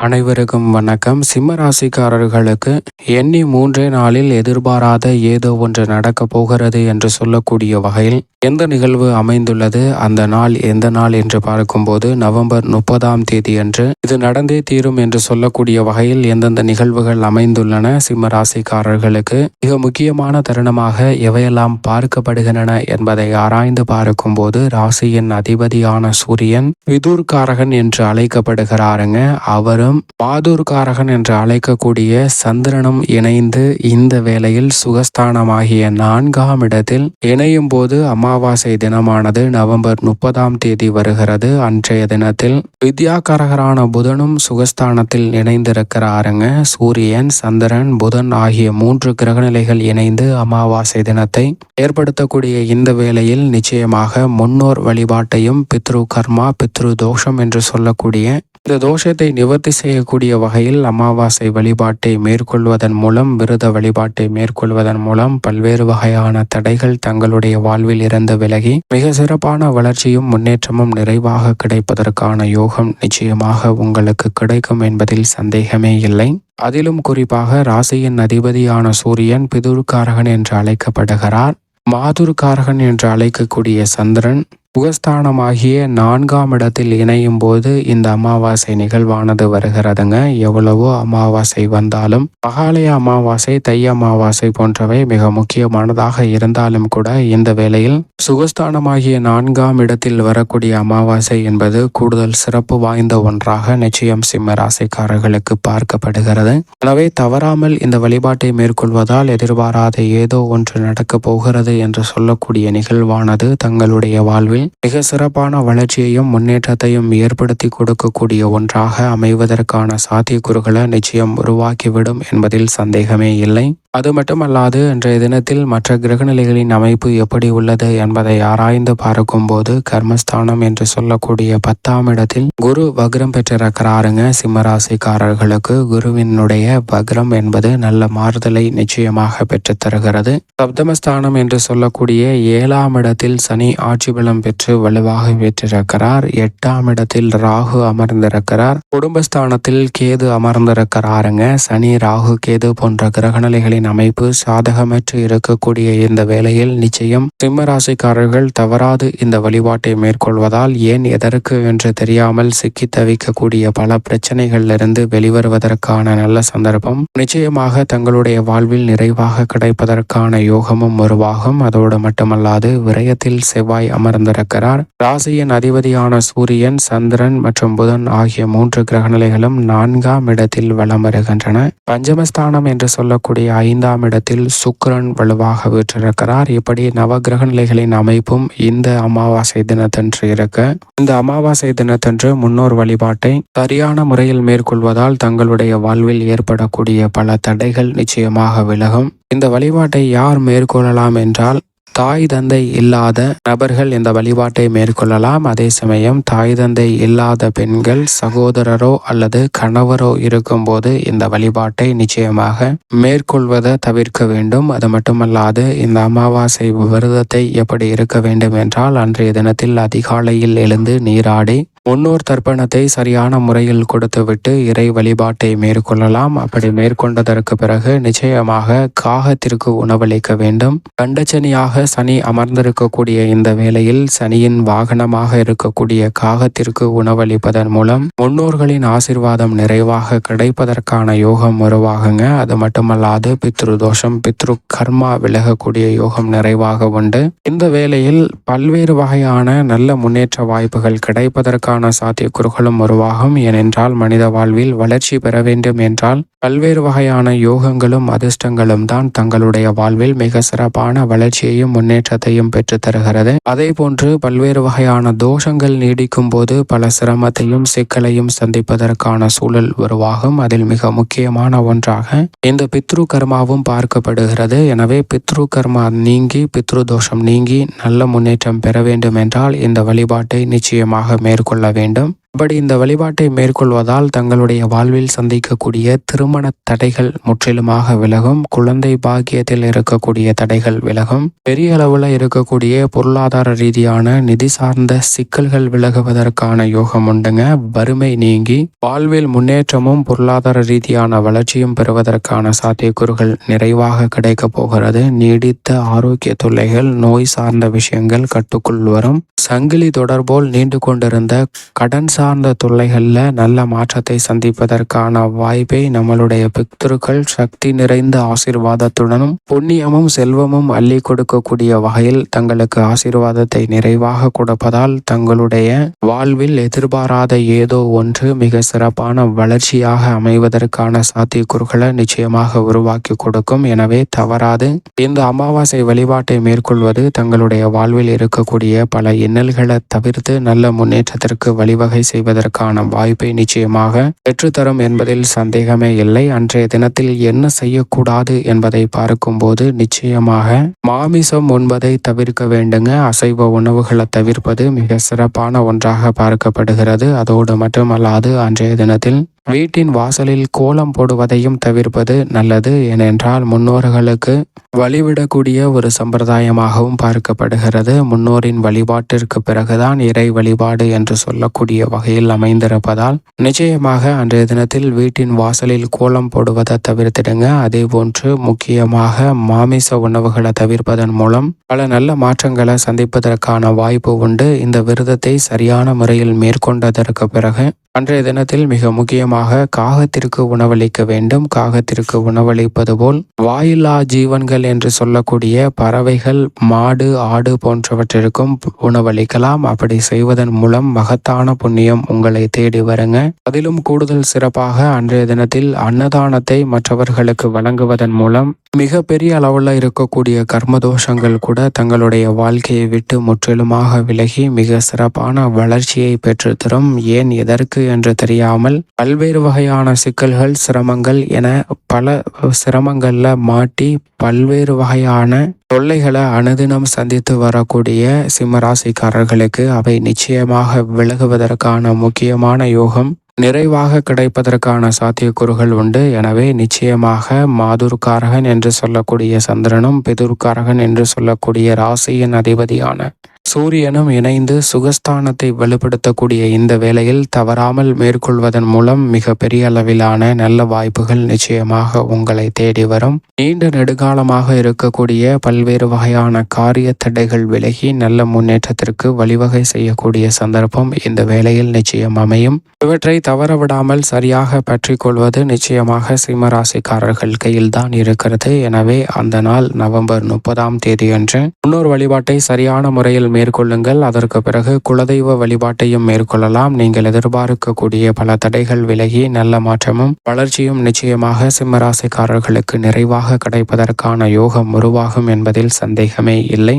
அனைவருக்கும் வணக்கம். சிம்ம ராசிக்காரர்களுக்கு எண்ணி 3 நாளில் எதிர்பாராத ஏதோ ஒன்று நடக்கப் போகிறது என்று சொல்லக்கூடிய வகையில் எந்த நிகழ்வு அமைந்துள்ளது, அந்த நாள் எந்த நாள் என்று பார்க்கும்போது நவம்பர் 30ஆம் தேதி அன்று இது நடந்தே தீரும் என்று சொல்லக்கூடிய வகையில் எந்தெந்த நிகழ்வுகள் அமைந்துள்ளன, சிம்ம ராசிக்காரர்களுக்கு மிக முக்கியமான தருணமாக எவையெல்லாம் பார்க்கப்படுகின்றன என்பதை ஆராய்ந்து பார்க்கும்போது ராசியின் அதிபதியான சூரியன் விதுர்காரகன் என்று அழைக்கப்படுகிறாருங்க. அவரும் மாதுர்காரகன் என்று அழைக்கக்கூடிய சந்திரனும் இணைந்து இந்த வேளையில் சுகஸ்தானமாகிய 4ஆம் இடத்தில் இணையும் போது அமாவாசை தினமானது நவம்பர் 30ஆம் தேதி வருகிறது. அன்றைய தினத்தில் வித்யாகாரகரான புதனும் சுகஸ்தானத்தில் இணைந்திருக்கிறாருங்க. சூரியன், சந்திரன், புதன் ஆகிய 3 கிரகநிலைகள் இணைந்து அமாவாசை தினத்தை ஏற்படுத்தக்கூடிய இந்த வேளையில் நிச்சயமாக முன்னோர் வழிபாட்டையும் பித்ரு கர்மா, பித்ரு தோஷம் என்று சொல்லக்கூடிய இந்த தோஷத்தை நிவர்த்தி செய்யக்கூடிய வகையில் அமாவாசை வழிபாட்டை மேற்கொள்வதன் மூலம், விரத வழிபாட்டை மேற்கொள்வதன் மூலம் பல்வேறு வகையான தடைகள் தங்களுடைய வாழ்வில் இருந்து விலகி மிக சிறப்பான வளர்ச்சியும் முன்னேற்றமும் நிறைவாக கிடைப்பதற்கான யோகம் நிச்சயமாக உங்களுக்கு கிடைக்கும் என்பதில் சந்தேகமே இல்லை. அதிலும் குறிப்பாக ராசியின் அதிபதியான சூரியன் பிதுர்காரகன் என்று அழைக்கப்படுகிறார். மாதுர்காரகன் என்று அழைக்கக்கூடிய சந்திரன் சுகஸ்தானமாகிய 4ஆம் இடத்தில் இணையும் போது இந்த அமாவாசை நிகழ்வானது வருகிறதுங்க. எவ்வளவோ அமாவாசை வந்தாலும் மகாலய அமாவாசை, தை அமாவாசை போன்றவை மிக முக்கியமானதாக இருந்தாலும் கூட இந்த வேளையில் சுகஸ்தானமாகிய 4ஆம் இடத்தில் வரக்கூடிய அமாவாசை என்பது கூடுதல் சிறப்பு வாய்ந்த ஒன்றாக நிச்சயம் சிம்ம ராசிக்காரர்களுக்கு பார்க்கப்படுகிறது. எனவே தவறாமல் இந்த வழிபாட்டை மேற்கொள்வதால் எதிர்பாராத ஏதோ ஒன்று நடக்கப் போகிறது என்று சொல்லக்கூடிய நிகழ்வானது தங்களுடைய வாழ்வில் மிக சிறப்பான வளர்ச்சியையும் முன்னேற்றத்தையும் ஏற்படுத்தி கொடுக்கக்கூடிய ஒன்றாக அமைவதற்கான சாத்தியக்கூறுகளை நிச்சயம் உருவாக்கிவிடும் என்பதில் சந்தேகமே இல்லை. அது மட்டுமல்லாது இன்றைய தினத்தில் மற்ற கிரகநிலைகளின் அமைப்பு எப்படி உள்ளது என்பதை ஆராய்ந்து பார்க்கும்போது கர்மஸ்தானம் என்று சொல்லக்கூடிய 10ஆம் இடத்தில் குரு வக்ரம் பெற்றிருக்கிறாருங்க. சிம்மராசிக்காரர்களுக்கு குருவினுடைய வக்ரம் என்பது நல்ல மாறுதலை நிச்சயமாக பெற்றுத் தருகிறது. சப்தமஸ்தானம் என்று சொல்லக்கூடிய 7ஆம் இடத்தில் சனி ஆட்சி பலம் பெற்று வலுவாக பெற்றிருக்கிறார். 8ஆம் இடத்தில் ராகு அமர்ந்திருக்கிறார். குடும்பஸ்தானத்தில் கேது அமர்ந்திருக்கிறாருங்க. சனி, ராகு, கேது போன்ற கிரகநிலைகளின் அமைப்பு சாதகமற்று இருக்கக்கூடிய இந்த வேளையில் நிச்சயம் சிம்ம ராசிக்காரர்கள் தவறாது இந்த வழிபாட்டை மேற்கொள்வதால் ஏன் எதற்கு என்று தெரியாமல் சிக்கி தவிக்கக்கூடிய பல பிரச்சனைகளிலிருந்து வெளிவருவதற்கான நல்ல சந்தர்ப்பம் நிச்சயமாக தங்களுடைய வாழ்வில் நிறைவாக கிடைப்பதற்கான யோகமும் உருவாகும். அதோடு மட்டுமல்லாது விரயத்தில் செவ்வாய் அமர்ந்திருக்கிறார். ராசியின் அதிபதியான சூரியன், சந்திரன் மற்றும் புதன் ஆகிய 3 கிரகநிலைகளும் 4ஆம் இடத்தில் வலம் வருகின்றன. பஞ்சமஸ்தானம் என்று சொல்லக்கூடிய 5ஆம் இடத்தில் சுக்கிரன் வலுவாக வீற்றிருக்கிறார். இப்படி நவகிரக நிலைகளின் அமைப்பும் இந்த அமாவாசை தினத்தன்று இருக்க, இந்த அமாவாசை தினத்தன்று முன்னோர் வழிபாட்டை சரியான முறையில் மேற்கொள்வதால் தங்களுடைய வாழ்வில் ஏற்படக்கூடிய பல தடைகள் நிச்சயமாக விலகும். இந்த வழிபாட்டை யார் மேற்கொள்ளலாம் என்றால் தாய் தந்தை இல்லாத நபர்கள் இந்த வழிபாட்டை மேற்கொள்ளலாம். அதே சமயம் தாய் தந்தை இல்லாத பெண்கள், சகோதரரோ அல்லது கணவரோ இருக்கும்போது இந்த வழிபாட்டை நிச்சயமாக மேற்கொள்வதை தவிர்க்க வேண்டும். அது மட்டுமல்லாது இந்த அமாவாசை விரதத்தை எப்படி இருக்க வேண்டும் என்றால் அன்றைய தினத்தில் அதிகாலையில் எழுந்து நீராடி முன்னோர் தர்ப்பணத்தை சரியான முறையில் கொடுத்துவிட்டு இறை வழிபாட்டை மேற்கொள்ளலாம். அப்படி மேற்கொண்டதற்கு பிறகு நிச்சயமாக காகத்திற்கு உணவளிக்க வேண்டும். கண்டச்சனியாக சனி அமர்ந்திருக்கக்கூடிய இந்த வேளையில் சனியின் வாகனமாக இருக்கக்கூடிய காகத்திற்கு உணவளிப்பதன் மூலம் முன்னோர்களின் ஆசீர்வாதம் நிறைவாக கிடைப்பதற்கான யோகம் உருவாகுங்க. அது மட்டுமல்லாது பித்ரு தோஷம், பித்ரு கர்மா விலகக்கூடிய யோகம் நிறைவாக உண்டு. இந்த வேளையில் பல்வேறு வகையான நல்ல முன்னேற்ற வாய்ப்புகள் கிடைப்பதற்கான சாத்தியக்கூறுகளும் உருவாகும். ஏனென்றால் மனித வாழ்வில் வளர்ச்சி பெற வேண்டும் என்றால் பல்வேறு வகையான யோகங்களும் அதிர்ஷ்டங்களும் தான் தங்களுடைய வாழ்வில் மிக சிறப்பான வளர்ச்சியையும் முன்னேற்றத்தையும் பெற்று தருகிறது. அதே போன்று பல்வேறு வகையான தோஷங்கள் நீடிக்கும் போது பல சிரமத்தையும் சிக்கலையும் சந்திப்பதற்கான சூழல் உருவாகும். அதில் மிக முக்கியமான ஒன்றாக இந்த பித்ரு கர்மாவும் பார்க்கப்படுகிறது. எனவே பித்ரு கர்மா நீங்கி, பித்ரு தோஷம் நீங்கி நல்ல முன்னேற்றம் பெற வேண்டும் என்றால் இந்த வழிபாட்டை நிச்சயமாக மேற்கொள்ள வேண்டும். அப்படி இந்த வழிபாட்டை மேற்கொள்வதால் தங்களுடைய வாழ்வில் சந்திக்கக்கூடிய திருமண தடைகள் முற்றிலுமாக விலகும், குழந்தை பாக்கியத்தில் இருக்கக்கூடிய தடைகள் விலகும், பெரிய அளவில் இருக்கக்கூடிய பொருளாதார ரீதியான நிதி சார்ந்த சிக்கல்கள் விலகுவதற்கான யோகம் உண்டுங்க. வறுமை நீங்கி வாழ்வில் முன்னேற்றமும் பொருளாதார ரீதியான வளர்ச்சியும் பெறுவதற்கான சாத்தியக்கூறுகள் நிறைவாக கிடைக்க போகிறது. நீடித்த ஆரோக்கிய தொல்லைகள், நோய் சார்ந்த விஷயங்கள் கட்டுக்குள் வரும். சங்கிலி தொடர்போல் நீண்டு கொண்டிருந்த கடன் சார்ந்த தொல்லைகள்ல நல்ல மாற்றத்தை சந்திப்பதற்கான வாய்ப்பை நம்மளுடைய பித்ருக்கள் சக்தி நிறைந்த ஆசீர்வாதத்துடனும் புண்ணியமும் செல்வமும் அள்ளி கொடுக்கக்கூடிய வகையில் தங்களுக்கு ஆசீர்வாதத்தை நிறைவாக கொடுப்பதால் தங்களுடைய வாழ்வில் எதிர்பாராத ஏதோ ஒன்று மிக சிறப்பான வளர்ச்சியாக அமைவதற்கான சாத்தியக்கூறுகளை நிச்சயமாக உருவாக்கி கொடுக்கும். எனவே தவறாது இந்த அமாவாசை வழிபாட்டை மேற்கொள்வது தங்களுடைய வாழ்வில் இருக்கக்கூடிய பல இன்னல்களை தவிர்த்து நல்ல முன்னேற்றத்திற்கு வழிவகை செய்வதற்கான வாய்ப்பை நிச்சயமாக பெற்றுத்தரும் என்பதில் சந்தேகமே இல்லை. அன்றைய தினத்தில் என்ன செய்யக்கூடாது என்பதை பார்க்கும்போது நிச்சயமாக மாமிசம் உண்பதை தவிர்க்க வேண்டுங்க. அசைவ உணவுகளை தவிர்ப்பது மிக சிறப்பான ஒன்றாக பார்க்கப்படுகிறது. அதோடு மட்டுமல்லாது அன்றைய தினத்தில் வீட்டின் வாசலில் கோலம் போடுவதையும் தவிர்ப்பது நல்லது. ஏனென்றால் முன்னோர்களுக்கு வழிவிடக்கூடிய ஒரு சம்பிரதாயமாகவும் பார்க்கப்படுகிறது. முன்னோரின் வழிபாட்டிற்கு பிறகுதான் இறை வழிபாடு என்று சொல்லக்கூடிய வகையில் அமைந்திருப்பதால் நிச்சயமாக அன்றைய தினத்தில் வீட்டின் வாசலில் கோலம் போடுவதை தவிர்த்திடுங்க. அதே போன்று முக்கியமாக மாமிச உணவுகளை தவிர்ப்பதன் மூலம் பல நல்ல மாற்றங்களை சந்திப்பதற்கான வாய்ப்பு உண்டு. இந்த விரதத்தை சரியான முறையில் மேற்கொண்டதற்கு பிறகு அன்றைய தினத்தில் மிக முக்கியமாக காகத்திற்கு உணவளிக்க வேண்டும். காகத்திற்கு உணவளிப்பது போல் வாயில்லா ஜீவன்கள் என்று சொல்லக்கூடிய பறவைகள், மாடு, ஆடு போன்றவற்றிற்கும் உணவளிக்கலாம். அப்படி செய்வதன் மூலம் மகத்தான புண்ணியம் உங்களை தேடி வருங்க. அதிலும் கூடுதல் சிறப்பாக அன்றைய தினத்தில் அன்னதானத்தை மற்றவர்களுக்கு வழங்குவதன் மூலம் மிக பெரிய அளவில் இருக்கக்கூடிய கர்மதோஷங்கள் கூட தங்களுடைய வாழ்க்கையை விட்டு முற்றிலுமாக விலகி மிக சிறப்பான வளர்ச்சியை பெற்றுத்தரும். ஏன் எதற்கு என்று தெரியாமல் பல்வேறு வகையான சிக்கல்கள், சிரமங்கள் என பல சிரமங்கள்ல மாட்டி பல்வேறு வகையான தொல்லைகளை அனுதினம் சந்தித்து வரக்கூடிய சிம்மராசிக்காரர்களுக்கு அவை நிச்சயமாக விலகுவதற்கான முக்கியமான யோகம் நிறைவாக கிடைப்பதற்கான சாத்தியக்கூறுகள் உண்டு. எனவே நிச்சயமாக மாதுர்காரகன் என்று சொல்லக்கூடிய சந்திரனும் பிதுர்காரகன் என்று சொல்லக்கூடிய ராசியின் அதிபதியான சூரியனும் இணைந்து சுகஸ்தானத்தை வலுப்படுத்தக்கூடிய இந்த வேளையில் தவறாமல் மேற்கொள்வதன் மூலம் மிக பெரிய அளவிலான நல்ல வாய்ப்புகள் நிச்சயமாக உங்களை தேடி வரும். நீண்ட நெடுகாலமாக இருக்கக்கூடிய பல்வேறு வகையான காரிய தடைகள் விலகி நல்ல முன்னேற்றத்திற்கு வழிவகை செய்யக்கூடிய சந்தர்ப்பம் இந்த வேளையில் நிச்சயம் அமையும். இவற்றை தவறவிடாமல் சரியாக பற்றி கொள்வது நிச்சயமாக சிம்மராசிக்காரர்கள் கையில்தான் இருக்கிறது. எனவே அந்த நாள் நவம்பர் 30 அன்று முன்னோர் வழிபாட்டை சரியான முறையில் மேற்கொள்ளுங்கள். அதற்கு பிறகு குலதெய்வ வழிபாட்டையும் மேற்கொள்ளலாம். நீங்கள் எதிர்பார்க்கக்கூடிய பல தடைகள் விலகி நல்ல மாற்றமும் வளர்ச்சியும் நிச்சயமாக சிம்மராசிக்காரர்களுக்கு நிறைவாக கிடைப்பதற்கான யோகம் உருவாகும் என்பதில் சந்தேகமே இல்லை.